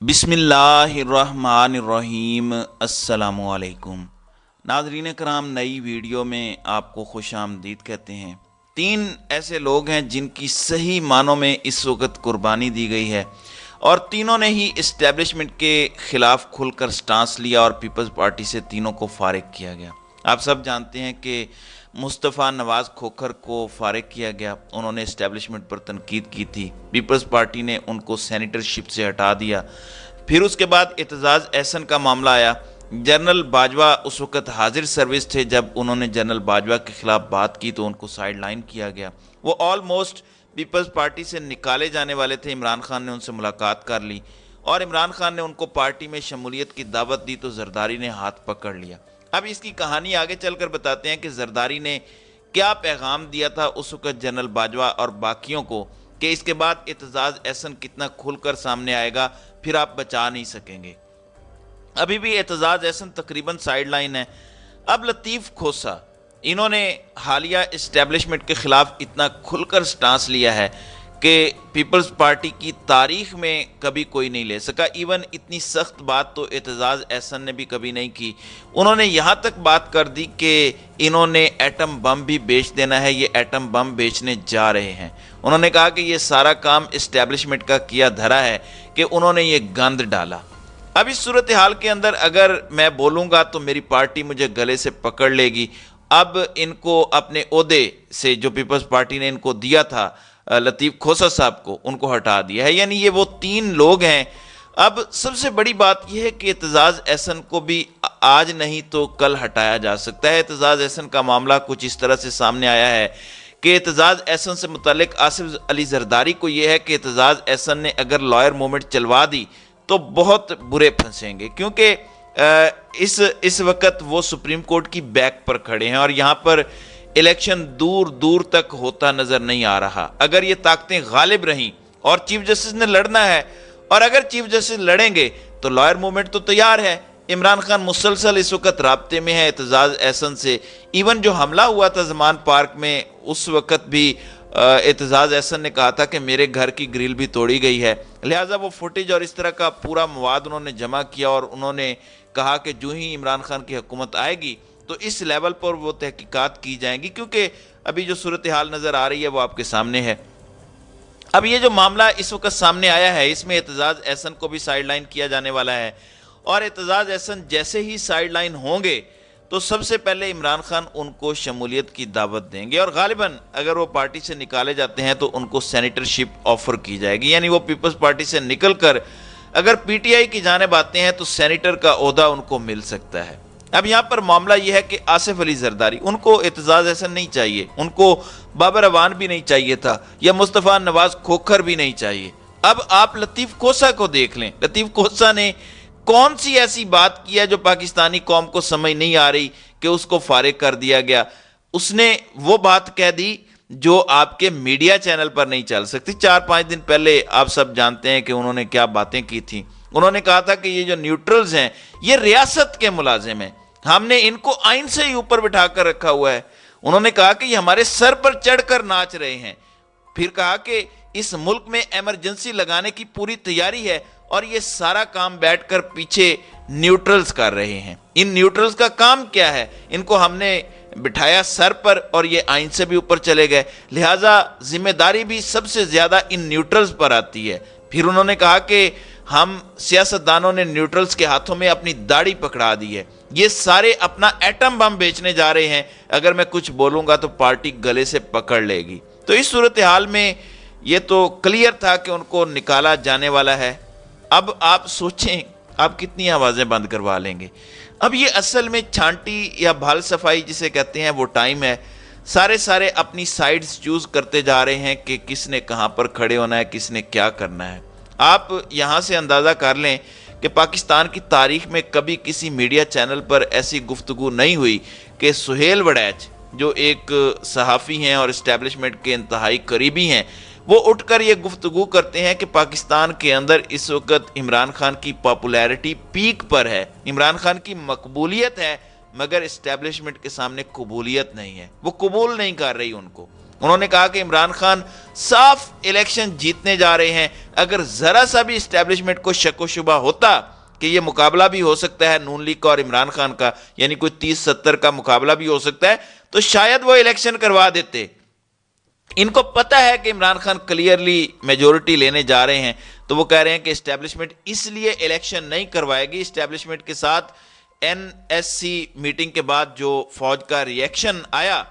बिस्मिल्लाहिर्रहमानिर्रहीम। अस्सलामुअलैकुम। नाज़रीन कराम, नई वीडियो में आपको खुश आमदीद कहते हैं। तीन ऐसे लोग हैं जिनकी सही मानों में इस वक्त कुर्बानी दी गई है और तीनों ने ही इस्टेब्लिशमेंट के ख़िलाफ़ खुलकर स्टांस लिया और पीपल्स पार्टी से तीनों को फ़ारिग किया गया। आप सब जानते हैं कि मुस्तफ़ा नवाज़ खोखर को फ़ारिग किया गया। उन्होंने इस्टेब्लिशमेंट पर तनकीद की थी। पीपल्स पार्टी ने उनको सेनेटरशिप से हटा दिया। फिर उसके बाद एतजाज़ एहसन का मामला आया। जनरल बाजवा उस वक़्त हाजिर सर्विस थे। जब उन्होंने जनरल बाजवा के ख़िलाफ़ बात की तो उनको साइड लाइन किया गया। वो ऑलमोस्ट पीपल्स पार्टी से निकाले जाने वाले थे। इमरान खान ने उनसे मुलाकात कर ली और इमरान खान ने उनको पार्टी में शमूलियत की दावत दी तो जरदारी ने हाथ पकड़ लिया। अब इसकी कहानी आगे चलकर बताते हैं कि जरदारी ने क्या पैगाम दिया था उस वक़्त जनरल बाजवा और बाकियों को, कि इसके बाद एतजाज़ एहसन कितना खुलकर सामने आएगा, फिर आप बचा नहीं सकेंगे। अभी भी एतजाज़ एहसन तकरीबन साइड लाइन है। अब लतीफ़ खोसा, इन्होंने हालिया इस्टेब्लिशमेंट के ख़िलाफ़ इतना खुलकर स्टांस लिया है कि पीपल्स पार्टी की तारीख़ में कभी कोई नहीं ले सका। इवन इतनी सख्त बात तो एतजाज़ एहसन ने भी कभी नहीं की। उन्होंने यहाँ तक बात कर दी कि इन्होंने एटम बम भी बेच देना है, ये एटम बम बेचने जा रहे हैं। उन्होंने कहा कि ये सारा काम इस्टेब्लिशमेंट का किया धरा है कि उन्होंने ये गंद डाला। अब इस सूरत हाल के अंदर अगर मैं बोलूँगा तो मेरी पार्टी मुझे गले से पकड़ लेगी। अब इनको अपने ओहदे से, जो पीपल्स पार्टी ने इनको दिया था लतीफ़ खोसा साहब को, उनको हटा दिया है। यानी ये वो तीन लोग हैं। अब सबसे बड़ी बात यह है कि एतजाज़ एहसन को भी आज नहीं तो कल हटाया जा सकता है। एतजाज़ एहसन का मामला कुछ इस तरह से सामने आया है कि एतजाज़ एहसन से मुतल्लिक आसिफ अली जरदारी को यह है कि एतजाज़ एहसन ने अगर लॉयर मूवमेंट चलवा दी तो बहुत बुरे फंसेंगे, क्योंकि इस वक्त वो सुप्रीम कोर्ट की बैक पर खड़े हैं और यहाँ पर इलेक्शन दूर दूर तक होता नज़र नहीं आ रहा। अगर ये ताकतें गालिब रहीं और चीफ जस्टिस ने लड़ना है, और अगर चीफ जस्टिस लड़ेंगे तो लॉयर मूवमेंट तो तैयार है। इमरान खान मुसलसल इस वक्त राब्ते में है एतजाज़ एहसन से। इवन जो हमला हुआ था ज़मान पार्क में, उस वक्त भी एतजाज़ एहसन ने कहा था कि मेरे घर की ग्रिल भी तोड़ी गई है। लिहाजा वो फुटेज और इस तरह का पूरा मवाद उन्होंने जमा किया और उन्होंने कहा कि जो ही इमरान खान की हुकूमत आएगी तो इस लेवल पर वो तहकीकात की जाएंगी, क्योंकि अभी जो सूरत हाल नज़र आ रही है वो आपके सामने है। अब ये जो मामला इस वक्त सामने आया है, इसमें एतजाज़ एहसन को भी साइड लाइन किया जाने वाला है और एतजाज़ एहसन जैसे ही साइड लाइन होंगे तो सबसे पहले इमरान खान उनको शमूलियत की दावत देंगे और गालिबन अगर वो पार्टी से निकाले जाते हैं तो उनको सेनेटरशिप ऑफर की जाएगी। यानी वो पीपल्स पार्टी से निकल कर अगर पीटीआई की जानिब आते हैं तो सेनेटर का ओहदा उनको मिल सकता है। अब यहाँ पर मामला यह है कि आसिफ अली जरदारी, उनको एतजाज़ एहसन नहीं चाहिए, उनको बाबर अवान भी नहीं चाहिए था, या मुस्तफ़ा नवाज खोखर भी नहीं चाहिए। अब आप लतीफ़ खोसा को देख लें। लतीफ़ खोसा ने कौन सी ऐसी बात की है जो पाकिस्तानी कौम को समझ नहीं आ रही कि उसको फारिग कर दिया गया। उसने वो बात कह दी जो आपके मीडिया चैनल पर नहीं चल सकती। 4-5 दिन पहले आप सब जानते हैं कि उन्होंने क्या बातें की थी। उन्होंने कहा था कि ये जो न्यूट्रल्स हैं ये रियासत के मुलाजिम हैं, हमने इनको आइन से ही ऊपर बिठा कर रखा हुआ है। उन्होंने कहा कि ये हमारे सर पर चढ़कर नाच रहे हैं। फिर कहा कि इस मुल्क में इमरजेंसी लगाने की पूरी तैयारी है और ये सारा काम बैठकर पीछे न्यूट्रल्स कर रहे हैं। इन न्यूट्रल्स का काम क्या है? इनको हमने बिठाया सर पर और ये आइन से भी ऊपर चले गए। लिहाजा जिम्मेदारी भी सबसे ज्यादा इन न्यूट्रल्स पर आती है। फिर उन्होंने कहा कि हम सियासतदानों ने न्यूट्रल्स के हाथों में अपनी दाढ़ी पकड़ा दी है, ये सारे अपना एटम बम बेचने जा रहे हैं, अगर मैं कुछ बोलूंगा तो पार्टी गले से पकड़ लेगी। तो इस सूरत हाल में ये तो क्लियर था कि उनको निकाला जाने वाला है। अब आप सोचें आप कितनी आवाज़ें बंद करवा लेंगे। अब ये असल में छांटी या भाल सफाई जिसे कहते हैं वो टाइम है। सारे अपनी साइड्स चूज़ करते जा रहे हैं कि किसने कहाँ पर खड़े होना है, किसने क्या करना है। आप यहाँ से अंदाज़ा कर लें कि पाकिस्तान की तारीख में कभी किसी मीडिया चैनल पर ऐसी गुफ्तगू नहीं हुई कि सुहेल वड़ैच, जो एक सहाफ़ी हैं और इस्टेब्लिशमेंट के इंतहाई करीबी हैं, वो उठकर ये गुफ्तगू करते हैं कि पाकिस्तान के अंदर इस वक्त इमरान खान की पॉपुलैरिटी पीक पर है, इमरान खान की मकबूलियत है, मगर इस्टेब्लिशमेंट के सामने कबूलियत नहीं है, वो कबूल नहीं कर रही उनको। انہوں نے کہا کہ عمران خان صاف الیکشن جیتنے جا رہے ہیں، اگر ذرا سا بھی اسٹیبلشمنٹ کو شک و شبہ ہوتا کہ یہ مقابلہ بھی ہو سکتا ہے نون لیگ کا اور عمران خان کا، یعنی کوئی 30-70 کا مقابلہ بھی ہو سکتا ہے، تو شاید وہ الیکشن کروا دیتے۔ ان کو پتا ہے کہ عمران خان کلیئرلی میجورٹی لینے جا رہے ہیں، تو وہ کہہ رہے ہیں کہ اسٹیبلشمنٹ اس لیے الیکشن نہیں کروائے گی۔ اسٹیبلشمنٹ کے ساتھ این ایس سی میٹنگ کے بعد جو فوج کا ریئیکشن آیا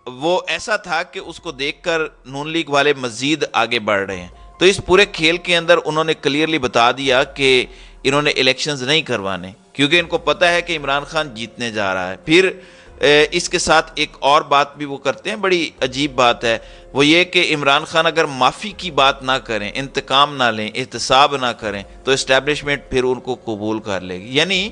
وہ ایسا تھا کہ اس کو دیکھ کر نون لیگ والے مزید آگے بڑھ رہے ہیں۔ تو اس پورے کھیل کے اندر انہوں نے کلیئرلی بتا دیا کہ انہوں نے الیکشنز نہیں کروانے، کیونکہ ان کو پتا ہے کہ عمران خان جیتنے جا رہا ہے۔ پھر اس کے ساتھ ایک اور بات بھی وہ کرتے ہیں، بڑی عجیب بات ہے، وہ یہ کہ عمران خان اگر معافی کی بات نہ کریں، انتقام نہ لیں، احتساب نہ کریں، تو اسٹیبلشمنٹ پھر ان کو قبول کر لے گی۔ یعنی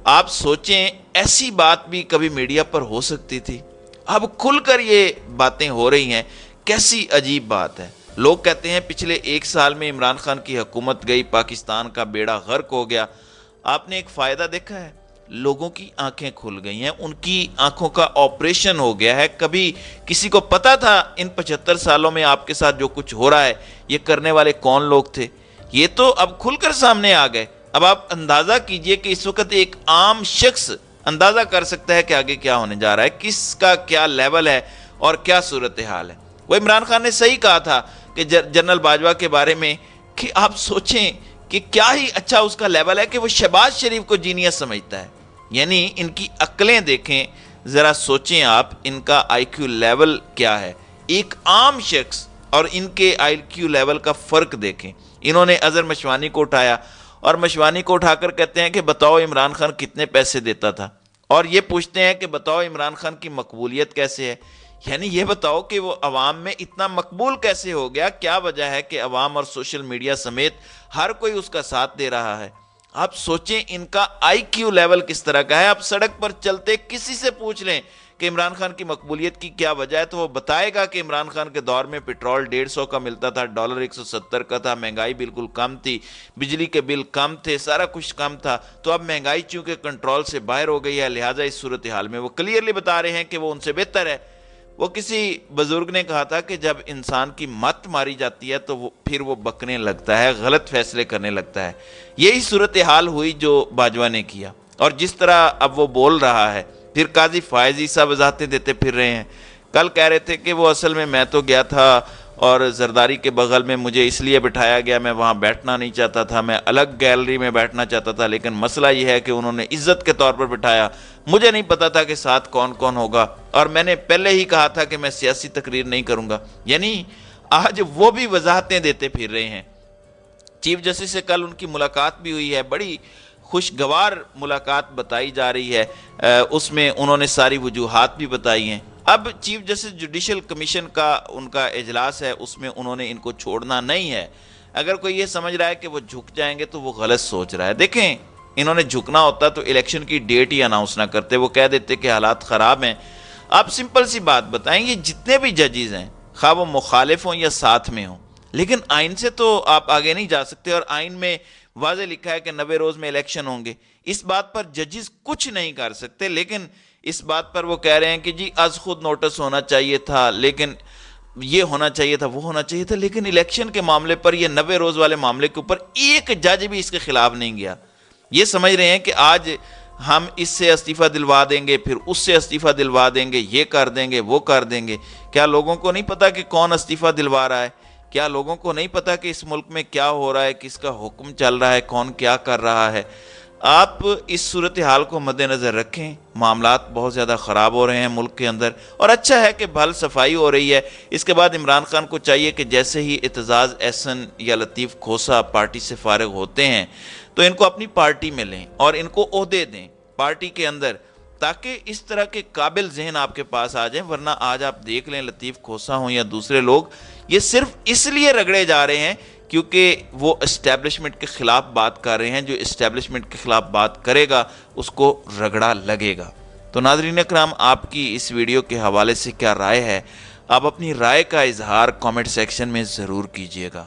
آپ سوچیں ایسی بات بھی کبھی میڈیا پر ہو سکتی تھی، اب کھل کر یہ باتیں ہو رہی ہیں، کیسی عجیب بات ہے۔ لوگ کہتے ہیں پچھلے 1 سال میں عمران خان کی حکومت گئی، پاکستان کا بیڑا غرق ہو گیا۔ آپ نے ایک فائدہ دیکھا ہے، لوگوں کی آنکھیں کھل گئی ہیں، ان کی آنکھوں کا آپریشن ہو گیا ہے۔ کبھی کسی کو پتا تھا ان 75 سالوں میں آپ کے ساتھ جو کچھ ہو رہا ہے یہ کرنے والے کون لوگ تھے؟ یہ تو اب کھل کر سامنے آ گئے۔ اب آپ اندازہ کیجئے کہ اس وقت ایک عام شخص اندازہ کر سکتا ہے کہ آگے کیا ہونے جا رہا ہے، کس کا کیا لیول ہے اور کیا صورتحال ہے۔ وہ عمران خان نے صحیح کہا تھا کہ جنرل باجوہ کے بارے میں کہ آپ سوچیں کہ کیا ہی اچھا اس کا لیول ہے کہ وہ شہباز شریف کو جینیس سمجھتا ہے۔ یعنی ان کی عقلیں دیکھیں، ذرا سوچیں آپ، ان کا آئی کیو لیول کیا ہے، ایک عام شخص اور ان کے آئی کیو لیول کا فرق دیکھیں۔ انہوں نے اظہر مشوانی کو اٹھایا اور مشوانی کو اٹھا کر کہتے ہیں کہ بتاؤ عمران خان کتنے پیسے دیتا تھا، اور یہ پوچھتے ہیں کہ بتاؤ عمران خان کی مقبولیت کیسے ہے، یعنی یہ بتاؤ کہ وہ عوام میں اتنا مقبول کیسے ہو گیا، کیا وجہ ہے کہ عوام اور سوشل میڈیا سمیت ہر کوئی اس کا ساتھ دے رہا ہے۔ آپ سوچیں ان کا آئی کیو لیول کس طرح کا ہے۔ آپ سڑک پر چلتے کسی سے پوچھ لیں کہ عمران خان کی مقبولیت کی کیا وجہ ہے، تو وہ بتائے گا کہ عمران خان کے دور میں پٹرول 150 کا ملتا تھا، ڈالر 170 کا تھا، مہنگائی بالکل کم تھی، بجلی کے بل کم تھے، سارا کچھ کم تھا۔ تو اب مہنگائی چونکہ کنٹرول سے باہر ہو گئی ہے، لہٰذا اس صورتحال میں وہ کلیئرلی بتا رہے ہیں کہ وہ ان سے بہتر ہے۔ وہ کسی بزرگ نے کہا تھا کہ جب انسان کی مت ماری جاتی ہے تو پھر وہ بکنے لگتا ہے، غلط فیصلے کرنے لگتا ہے۔ یہی صورتحال ہوئی جو باجوہ نے کیا، اور جس طرح اب وہ بول رہا ہے۔ پھر قاضی فائز عیسیٰ وضاحتیں دیتے پھر رہے ہیں۔ کل کہہ رہے تھے کہ وہ اصل میں تو گیا تھا اور زرداری کے بغل میں مجھے اس لیے بٹھایا گیا، میں وہاں بیٹھنا نہیں چاہتا تھا، میں الگ گیلری میں بیٹھنا چاہتا تھا، لیکن مسئلہ یہ ہے کہ انہوں نے عزت کے طور پر بٹھایا، مجھے نہیں پتا تھا کہ ساتھ کون کون ہوگا، اور میں نے پہلے ہی کہا تھا کہ میں سیاسی تقریر نہیں کروں گا۔ یعنی آج وہ بھی وضاحتیں دیتے پھر رہے ہیں۔ چیف جسٹس سے کل ان کی ملاقات بھی ہوئی ہے، بڑی خوشگوار ملاقات بتائی جا رہی ہے، اس میں انہوں نے ساری وجوہات بھی بتائی ہیں۔ اب چیف جسٹس جوڈیشل کمیشن کا ان کا اجلاس ہے، اس میں انہوں نے ان کو چھوڑنا نہیں ہے۔ اگر کوئی یہ سمجھ رہا ہے کہ وہ جھک جائیں گے تو وہ غلط سوچ رہا ہے۔ دیکھیں انہوں نے جھکنا ہوتا تو الیکشن کی ڈیٹ ہی اناؤنس نہ کرتے، وہ کہہ دیتے کہ حالات خراب ہیں۔ آپ سمپل سی بات بتائیں، یہ جتنے بھی ججز ہیں خواہ وہ مخالف ہوں یا ساتھ میں ہوں، لیکن آئین سے تو آپ آگے نہیں جا سکتے، اور آئین میں واضح لکھا ہے کہ 90 روز میں الیکشن ہوں گے۔ اس بات پر ججز کچھ نہیں کر سکتے، لیکن اس بات پر وہ کہہ رہے ہیں کہ جی از خود نوٹس ہونا چاہیے تھا، لیکن یہ ہونا چاہیے تھا، وہ ہونا چاہیے تھا، لیکن الیکشن کے معاملے پر، یہ 90 روز والے معاملے کے اوپر ایک جج بھی اس کے خلاف نہیں گیا۔ یہ سمجھ رہے ہیں کہ آج ہم اس سے استعفیٰ دلوا دیں گے، پھر اس سے استعفیٰ دلوا دیں گے، یہ کر دیں گے، وہ کر دیں گے۔ کیا لوگوں کو نہیں پتا کہ کون استعفیٰ دلوا رہا ہے؟ کیا لوگوں کو نہیں پتا کہ اس ملک میں کیا ہو رہا ہے، کس کا حکم چل رہا ہے، کون کیا کر رہا ہے؟ آپ اس صورتحال کو مد نظر رکھیں، معاملات بہت زیادہ خراب ہو رہے ہیں ملک کے اندر، اور اچھا ہے کہ بھل صفائی ہو رہی ہے۔ اس کے بعد عمران خان کو چاہیے کہ جیسے ہی اعتزاز احسن یا لطیف کھوسا پارٹی سے فارغ ہوتے ہیں تو ان کو اپنی پارٹی میں لیں اور ان کو عہدے دیں پارٹی کے اندر، تاکہ اس طرح کے قابل ذہن آپ کے پاس آ جائیں۔ ورنہ آج آپ دیکھ لیں لطیف کھوسا ہوں یا دوسرے لوگ، یہ صرف اس لیے رگڑے جا رہے ہیں کیونکہ وہ اسٹیبلشمنٹ کے خلاف بات کر رہے ہیں۔ جو اسٹیبلشمنٹ کے خلاف بات کرے گا اس کو رگڑا لگے گا۔ تو ناظرین اکرام، آپ کی اس ویڈیو کے حوالے سے کیا رائے ہے؟ آپ اپنی رائے کا اظہار کامنٹ سیکشن میں ضرور کیجیے گا۔